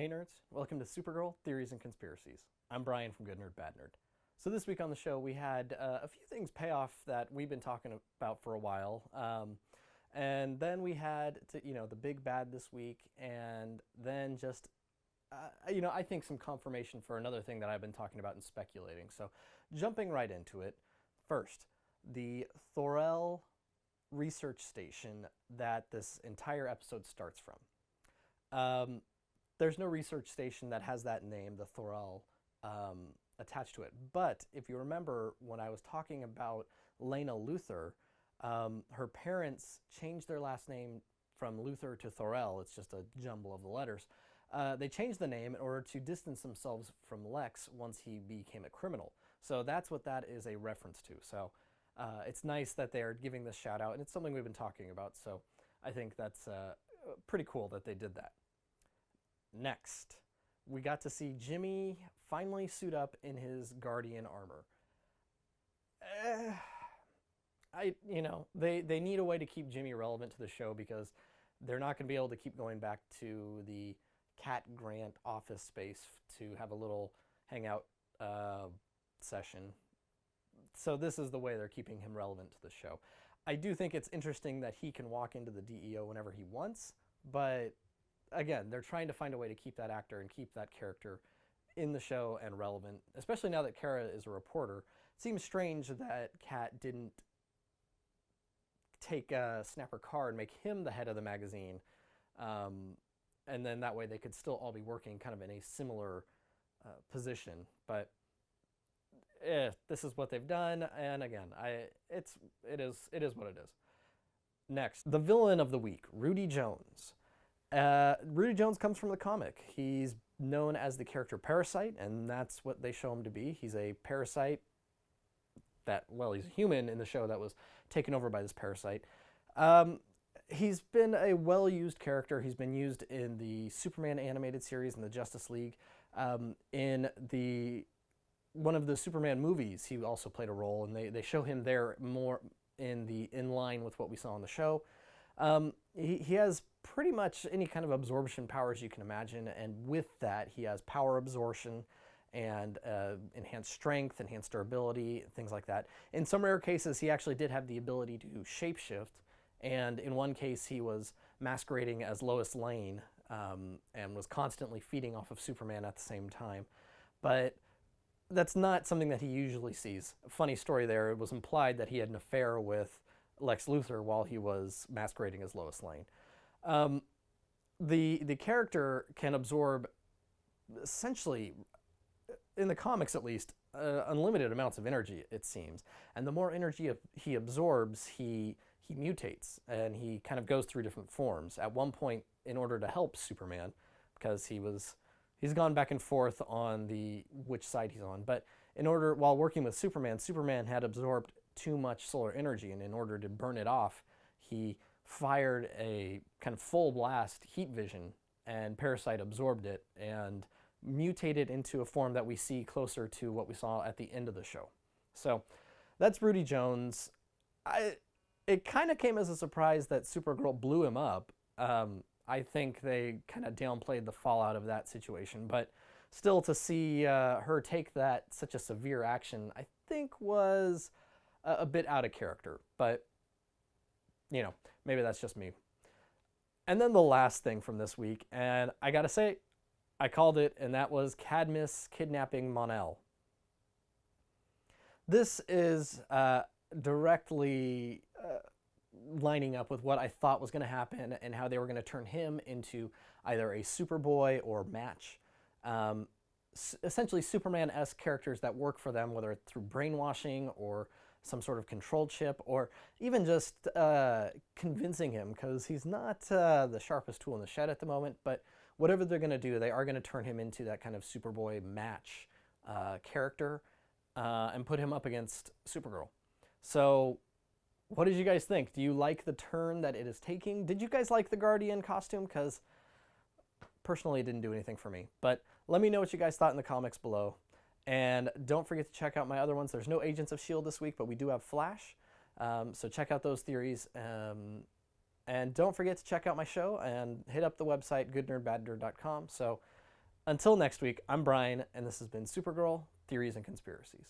Hey nerds, welcome to Supergirl, Theories and Conspiracies. I'm Brian from Good Nerd, Bad Nerd. So this week on the show we had a few things pay off that we've been talking about for a while. And then we had, the big bad this week, and then just, I think some confirmation for another thing that I've been talking about and speculating. So jumping right into it, first, the Thor L research station that this entire episode starts from. There's no research station that has that name, the Thor L, attached to it. But if you remember when I was talking about Lena Luthor, her parents changed their last name from Luthor to Thor L. It's just a jumble of the letters. They changed the name in order to distance themselves from Lex once he became a criminal. So that's what that is a reference to. So it's nice that they're giving this shout out, and it's something we've been talking about. So I think that's pretty cool that they did that. Next, we got to see Jimmy finally suit up in his Guardian armor. They need a way to keep Jimmy relevant to the show because they're not going to be able to keep going back to the Cat Grant office space to have a little hangout session. So this is the way they're keeping him relevant to the show. I do think it's interesting that he can walk into the DEO whenever he wants, but again, they're trying to find a way to keep that actor and keep that character in the show and relevant, especially now that Kara is a reporter. It seems strange that Kat didn't take Snapper Carr and make him the head of the magazine, and then that way they could still all be working kind of in a similar position. But this is what they've done, and again, it is what it is. Next, the villain of the week, Rudy Jones. Rudy Jones comes from the comic. He's known as the character Parasite, and that's what they show him to be. He's a parasite he's a human in the show that was taken over by this parasite. He's been a well-used character. He's been used in the Superman animated series and the Justice League. In one of the Superman movies, he also played a role, and they show him there more in line with what we saw on the show. He has pretty much any kind of absorption powers you can imagine, and with that he has power absorption and enhanced strength, enhanced durability, things like that. In some rare cases he actually did have the ability to shapeshift, and in one case he was masquerading as Lois Lane and was constantly feeding off of Superman at the same time. But that's not something that he usually sees. Funny story there, it was implied that he had an affair with Lex Luthor while he was masquerading as Lois Lane. The character can absorb, essentially, in the comics at least, unlimited amounts of energy, it seems. And the more energy he absorbs, he mutates, and he kind of goes through different forms. At one point, in order to help Superman, because he's gone back and forth on which side he's on, but while working with Superman, Superman had absorbed too much solar energy, and in order to burn it off, he fired a kind of full blast heat vision, and Parasite absorbed it and mutated into a form that we see closer to what we saw at the end of the show. So that's Rudy Jones. It kind of came as a surprise that Supergirl blew him up. I think they kind of downplayed the fallout of that situation, but still to see her take such a severe action, I think was a bit out of character, but maybe that's just me. And then the last thing from this week, and I gotta say, I called it, and that was CADMUS kidnapping Mon-El. This is directly lining up with what I thought was going to happen and how they were going to turn him into either a Superboy or Match. Essentially Superman-esque characters that work for them, whether it's through brainwashing or some sort of control chip, or even just convincing him, because he's not the sharpest tool in the shed at the moment, but whatever they're going to do, they are going to turn him into that kind of Superboy Match character and put him up against Supergirl. So what did you guys think? Do you like the turn that it is taking? Did you guys like the Guardian costume? Because personally, it didn't do anything for me. But let me know what you guys thought in the comments below. And don't forget to check out my other ones. There's no Agents of S.H.I.E.L.D. this week, but we do have Flash. So check out those theories. And don't forget to check out my show and hit up the website, goodnerdbadnerd.com. So Until next week, I'm Brian, and this has been Supergirl, Theories and Conspiracies.